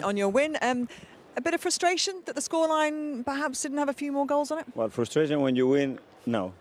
on your win. A bit of frustration that the scoreline perhaps didn't have a few more goals on it? Well, frustration when you win, no.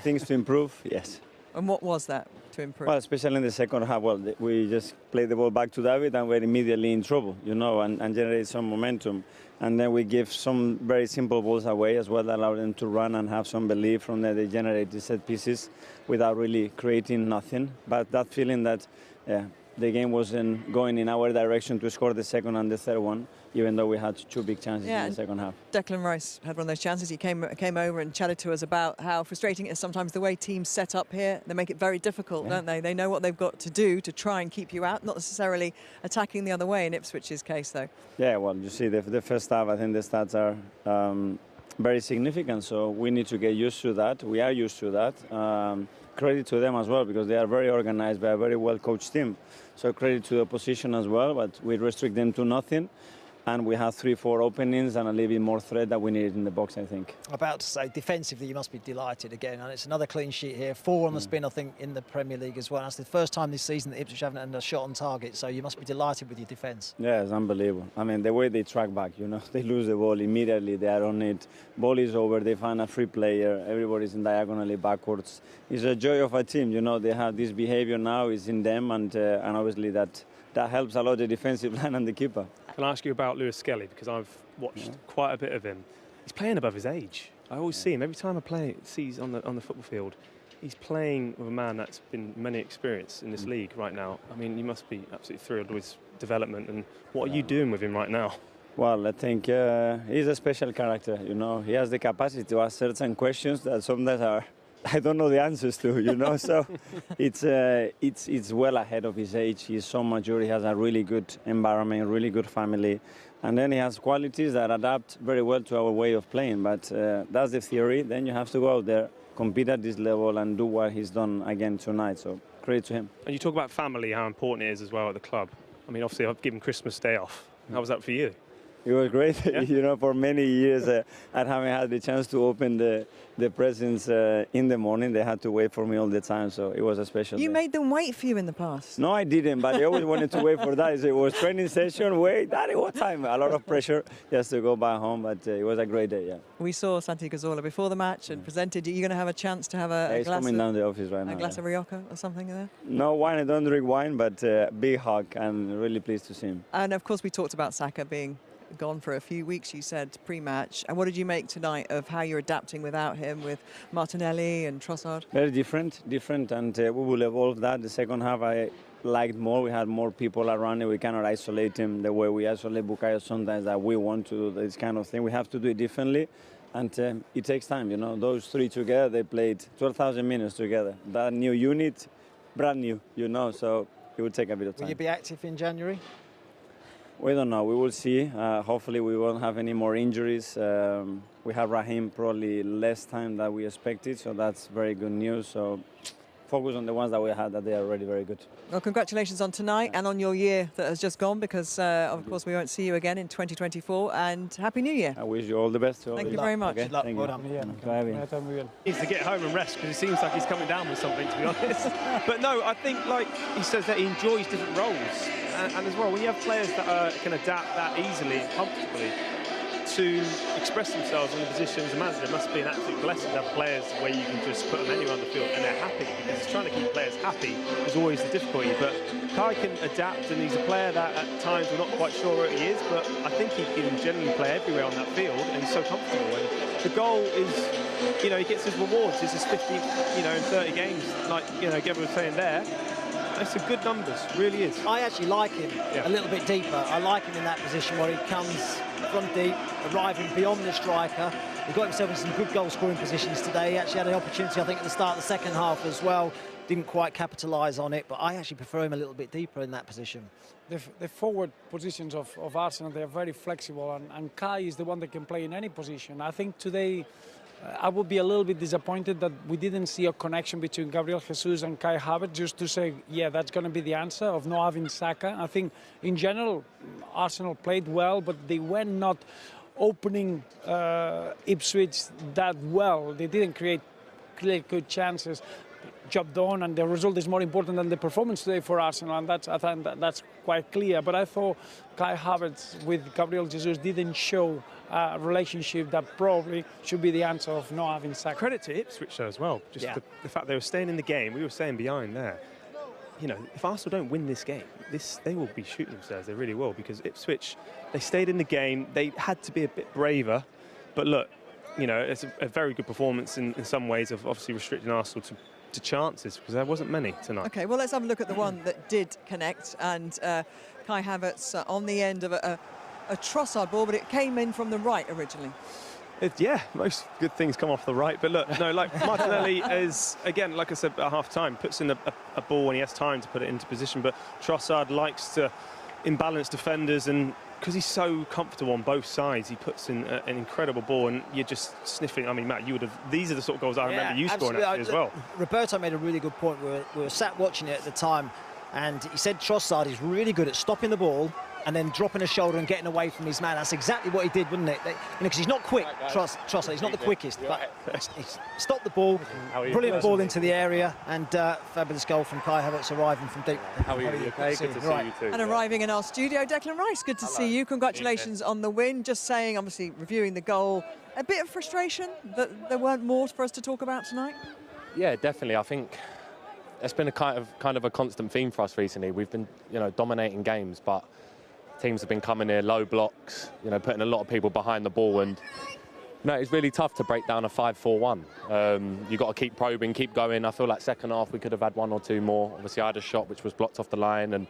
Things to improve, yes. And what was that to improve? Well, especially in the second half, well, we just played the ball back to David and we're immediately in trouble, and generate some momentum. And then we give some very simple balls away as well that allow them to run and have some belief. From there they generate the set pieces without really creating nothing. But that feeling that the game wasn't going in our direction to score the second and the third one, even though we had two big chances in the second half. Declan Rice had one of those chances. He came over and chatted to us about how frustrating it is sometimes the way teams set up here. They make it very difficult, don't they? They know what they've got to do to try and keep you out, not necessarily attacking the other way in Ipswich's case, though. Yeah, well, you see, the first half, I think the stats are very significant, so we need to get used to that. We are used to that. Credit to them as well, because they are very organized by a very well-coached team. So credit to the opposition as well, but we restrict them to nothing. And we have 3-4 openings and a little bit more threat that we needed in the box, I think. About to say, defensively, you must be delighted again. And it's another clean sheet here. 4 on the spin, I think, in the Premier League as well. That's the first time this season that Ipswich haven't had a shot on target. So you must be delighted with your defence. Yeah, it's unbelievable. I mean, the way they track back, they lose the ball immediately. They are on it. Ball is over. They find a free player. Everybody's in diagonally backwards. It's a joy of a team. They have this behaviour now. It's in them. And obviously that helps a lot the defensive line and the keeper. Can I ask you about Lewis Skelly? Because I've watched quite a bit of him. He's playing above his age. I always see him. Every time I see on the football field, he's playing with a man that's been many experience in this league right now. I mean, you must be absolutely thrilled with his development. And what are you doing with him right now? Well, I think he's a special character. He has the capacity to ask certain questions that sometimes I don't know the answers to, So it's well ahead of his age. He's so mature. He has a really good environment, really good family. And then he has qualities that adapt very well to our way of playing. But that's the theory. Then you have to go out there, compete at this level and do what he's done again tonight. So credit to him. And you talk about family, how important it is as well at the club. I mean, obviously, I've given Christmas Day off. How was that for you? It was great. For many years I haven't had the chance to open the presents in the morning. They had to wait for me all the time, so it was a special day. Made them wait for you in the past? No, I didn't, but they always wanted to wait for that. So it was training session, wait, Daddy, what time? A lot of pressure just to go back home, but it was a great day, yeah. We saw Santi Cazorla before the match and presented. Are you going to have a chance to have a glass coming down the office right now. A glass of Rioja or something there? No wine, I don't drink wine, but big hug and really pleased to see him. And of course we talked about Saka being gone for a few weeks, you said, pre-match. And what did you make tonight of how you're adapting without him, with Martinelli and Trossard? Very different, and we will evolve that. The second half I liked more. We had more people around it. We cannot isolate him the way we isolate Bukayo sometimes, that we want to do this kind of thing. We have to do it differently, and it takes time. Those three together, they played 12,000 minutes together. That new unit, brand new, so it will take a bit of time. Will you be active in January? We don't know. We will see. Hopefully we won't have any more injuries. We have Raheem probably less time than we expected, so that's very good news. So focus on the ones that we had, that they are already very good. Well, congratulations on tonight and on your year that has just gone, because of course we won't see you again in 2024, and Happy New Year. I wish you all the best. Thank you very much. Okay? Thank well you. done. He needs to get home and rest, because it seems like he's coming down with something, to be honest. But no, I think, like he says, that he enjoys different roles. And as well, when you have players that can adapt that easily and comfortably to express themselves in the position as a manager, it must be an absolute blessing to have players where you can just put them anywhere on the field and they're happy, because trying to keep players happy is always the difficulty. But Kai can adapt, and he's a player that at times we're not quite sure where he is, but I think he can generally play everywhere on that field, and he's so comfortable. And the goal is, he gets his rewards. This is 50, in 30 games, like, Gavin was saying there. It's a good numbers, really is. I actually like him a little bit deeper. I like him in that position where he comes from deep, arriving beyond the striker. He got himself in some good goal-scoring positions today. He actually had an opportunity, I think, at the start of the second half as well. Didn't quite capitalise on it, but I actually prefer him a little bit deeper in that position. The forward positions of Arsenal, they are very flexible, and Kai is the one that can play in any position. I think today I would be a little bit disappointed that we didn't see a connection between Gabriel Jesus and Kai Havertz, just to say, yeah, that's going to be the answer of not having Saka. I think, in general, Arsenal played well, but they were not opening Ipswich that well. They didn't create clear good chances. job done, and the result is more important than the performance today for Arsenal, and I think that's quite clear. But I thought Kai Havertz with Gabriel Jesus didn't show a relationship that probably should be the answer of not having Saka. Credit to Ipswich though as well. Just the fact they were staying in the game. We were staying behind there. You know, if Arsenal don't win this game, they will be shooting themselves. They really will, because Ipswich, they stayed in the game. They had to be a bit braver. But look, you know, it's a very good performance in some ways of obviously restricting Arsenal to chances, because there wasn't many tonight. Okay, well, let's have a look at the one that did connect, and Kai Havertz on the end of a Trossard ball, but it came in from the right originally. Yeah, most good things come off the right. But look, no, like Martinelli is, again, like I said at half-time, puts in a ball when he has time to put it into position. But Trossard likes to imbalance defenders, and because he's so comfortable on both sides, he puts in an incredible ball, and you're just sniffing. I mean, Matt, you would have. These are the sort of goals I remember you scoring actually as well. Roberto made a really good point. We were sat watching it at the time, and he said Trossard is really good at stopping the ball and then dropping a shoulder and getting away from his man. That's exactly what he did, wouldn't it? Because he's not quick, Trossard. He's not the quickest, but he stopped the ball, brilliant ball into the area, and fabulous goal from Kai Havertz arriving from deep. How are you? Okay, good to see you too. And arriving in our studio, Declan Rice, good to see you. Congratulations on the win. Just saying, obviously, reviewing the goal, a bit of frustration that there weren't more for us to talk about tonight? Yeah, definitely. I think it's been a kind of a constant theme for us recently. We've been, dominating games, but teams have been coming here, low blocks, putting a lot of people behind the ball, and it's really tough to break down a 5-4-1. You've got to keep probing, keep going. I feel like second half we could have had one or two more. Obviously I had a shot which was blocked off the line, and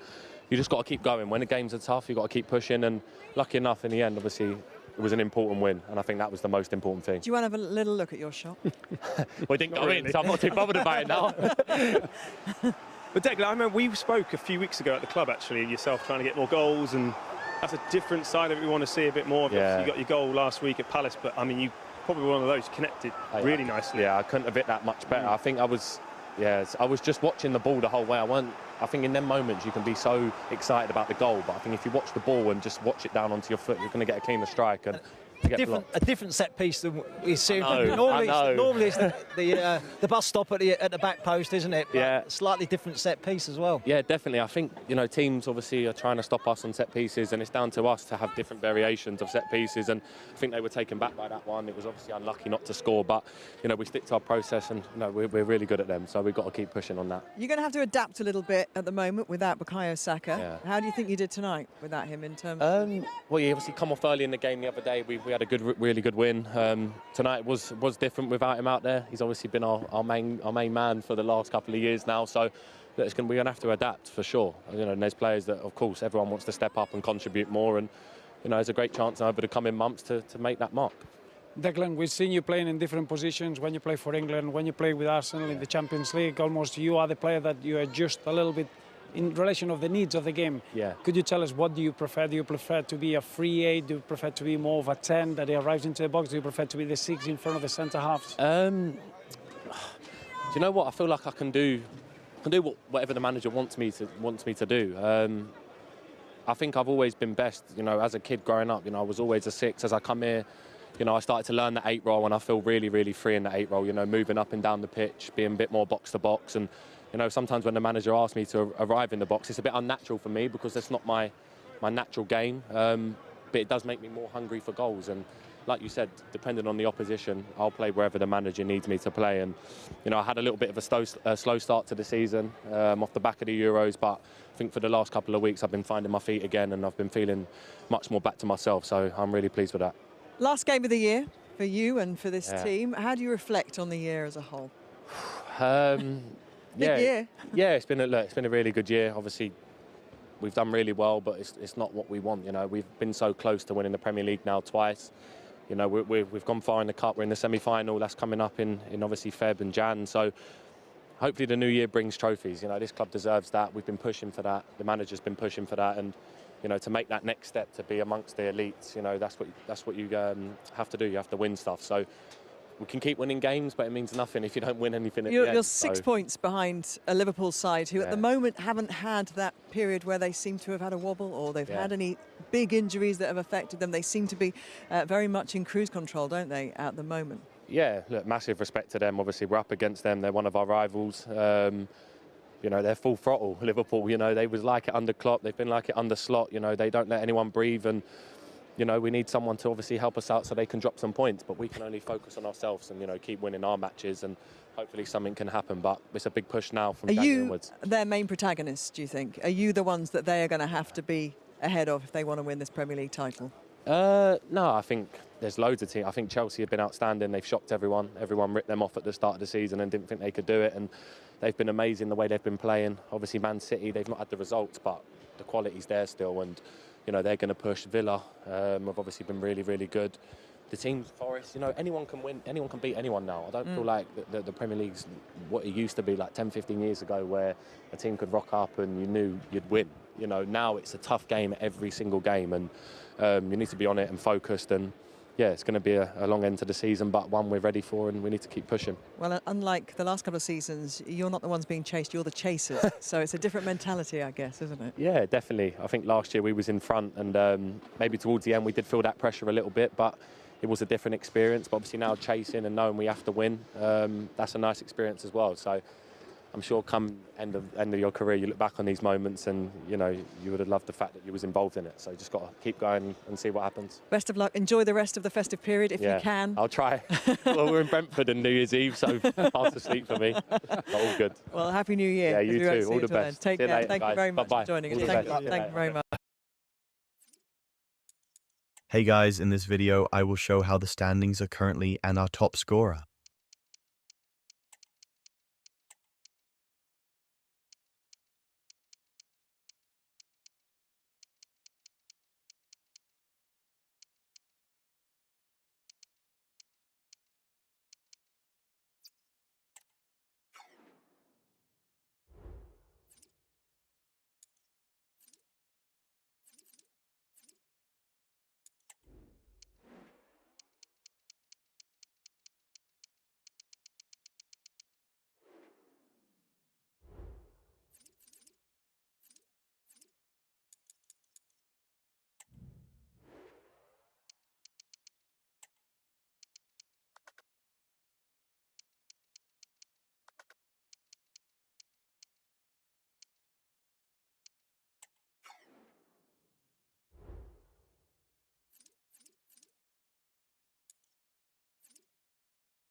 you just got to keep going. When the games are tough, you've got to keep pushing, and lucky enough in the end, obviously, it was an important win, and I think that was the most important thing. Do you want to have a little look at your shot? Well, it didn't go in, so I'm not too bothered about it now. But Declan, I remember we spoke a few weeks ago at the club, actually, yourself trying to get more goals, and that's a different side of it we want to see a bit more. Yeah. You got your goal last week at Palace, but I mean, you probably one of those connected really nicely. Yeah, I couldn't have hit that much better. I think I was just watching the ball the whole way. I think in them moments you can be so excited about the goal, but I think if you watch the ball and just watch it down onto your foot, you're going to get a cleaner strike. And a different set piece than we've seen. Normally it's the bus stop at the back post, isn't it? But yeah, slightly different set piece as well. Yeah, definitely. I think teams obviously are trying to stop us on set pieces, and it's down to us to have different variations of set pieces. And I think they were taken back by that one. It was obviously unlucky not to score, but we stick to our process, and we're really good at them. So we've got to keep pushing on that. You're going to have to adapt a little bit at the moment without Bukayo Saka. Yeah. How do you think you did tonight without him in terms? Well, you obviously come off early in the game the other day. We had a really good win. Tonight was different without him out there. He's obviously been our main man for the last couple of years now. So we're going to have to adapt for sure. And there's players that, of course, everyone wants to step up and contribute more. And there's a great chance over the coming months to make that mark. Declan, we've seen you playing in different positions when you play for England, when you play with Arsenal in the Champions League. Almost you are the player that you adjust a little bit in relation of the needs of the game. Yeah. Could you tell us what do you prefer? Do you prefer to be a free 8? Do you prefer to be more of a 10 that he arrives into the box? Do you prefer to be the 6 in front of the centre halves? Do you know what? I feel like I can do whatever the manager wants me to do. I think I've always been best. As a kid growing up, I was always a 6. As I come here, I started to learn the 8 role, and I feel really, really free in the 8 role. Moving up and down the pitch, being a bit more box to box, and sometimes when the manager asks me to arrive in the box, it's a bit unnatural for me because that's not my natural game. But it does make me more hungry for goals. And like you said, depending on the opposition, I'll play wherever the manager needs me to play. And I had a little bit of a slow start to the season off the back of the Euros, but I think for the last couple of weeks I've been finding my feet again, and I've been feeling much more back to myself. So I'm really pleased with that. Last game of the year for you and for this team. How do you reflect on the year as a whole? Big year. Yeah, it's been a really good year. Obviously, we've done really well, but it's not what we want. We've been so close to winning the Premier League now twice. We've gone far in the cup. We're in the semi-final. That's coming up in obviously Feb and Jan. So hopefully the new year brings trophies. This club deserves that. We've been pushing for that. The manager's been pushing for that, and to make that next step to be amongst the elites. That's what you have to do. You have to win stuff. So we can keep winning games, but it means nothing if you don't win anything at the end. You're 6 points behind a Liverpool side who at the moment haven't had that period where they seem to have had a wobble or they've had any big injuries that have affected them. They seem to be very much in cruise control, don't they, at the moment? Yeah, look, massive respect to them. Obviously, we're up against them. They're one of our rivals. You know, they're full throttle, Liverpool. You know, they was like it under Klopp. They've been like it under Slot. You know, they don't let anyone breathe. And, you know, we need someone to obviously help us out so they can drop some points. But we can only focus on ourselves and, you know, keep winning our matches. And hopefully something can happen. But it's a big push now from January onwards. Are you their main protagonists, do you think? Are you the ones that they are going to have to be ahead of if they want to win this Premier League title? No, I think there's loads of teams. I think Chelsea have been outstanding. They've shocked everyone. Everyone ripped them off at the start of the season and didn't think they could do it. And they've been amazing the way they've been playing. Obviously, Man City, they've not had the results, but the quality's there still. And, you know, they're going to push. Villa have obviously been really, really good. The teams, Forest, you know, anyone can win. Anyone can beat anyone now. I don't feel like the Premier League's what it used to be like 10, 15 years ago where a team could rock up and you knew you'd win. You know, now it's a tough game every single game. And you need to be on it and focused, and yeah, it's going to be a long end to the season, but one we're ready for, and we need to keep pushing. Well, unlike the last couple of seasons, you're not the ones being chased, you're the chasers. So it's a different mentality, I guess, isn't it? Yeah, definitely. I think last year we was in front, and maybe towards the end we did feel that pressure a little bit, but it was a different experience. But obviously now chasing and knowing we have to win, that's a nice experience as well. So I'm sure come end of your career, you look back on these moments and, you know, you would have loved the fact that you was involved in it. So just got to keep going and see what happens. Best of luck. Enjoy the rest of the festive period if you can. I'll try. Well, we're in Brentford on New Year's Eve, so fast asleep for me. But all good. Well, Happy New Year. Yeah, you too. All the best. Take care. Later, Thank you very much for joining us. Thank Thank you very much. Hey guys, in this video I will show how the standings are currently and our top scorer.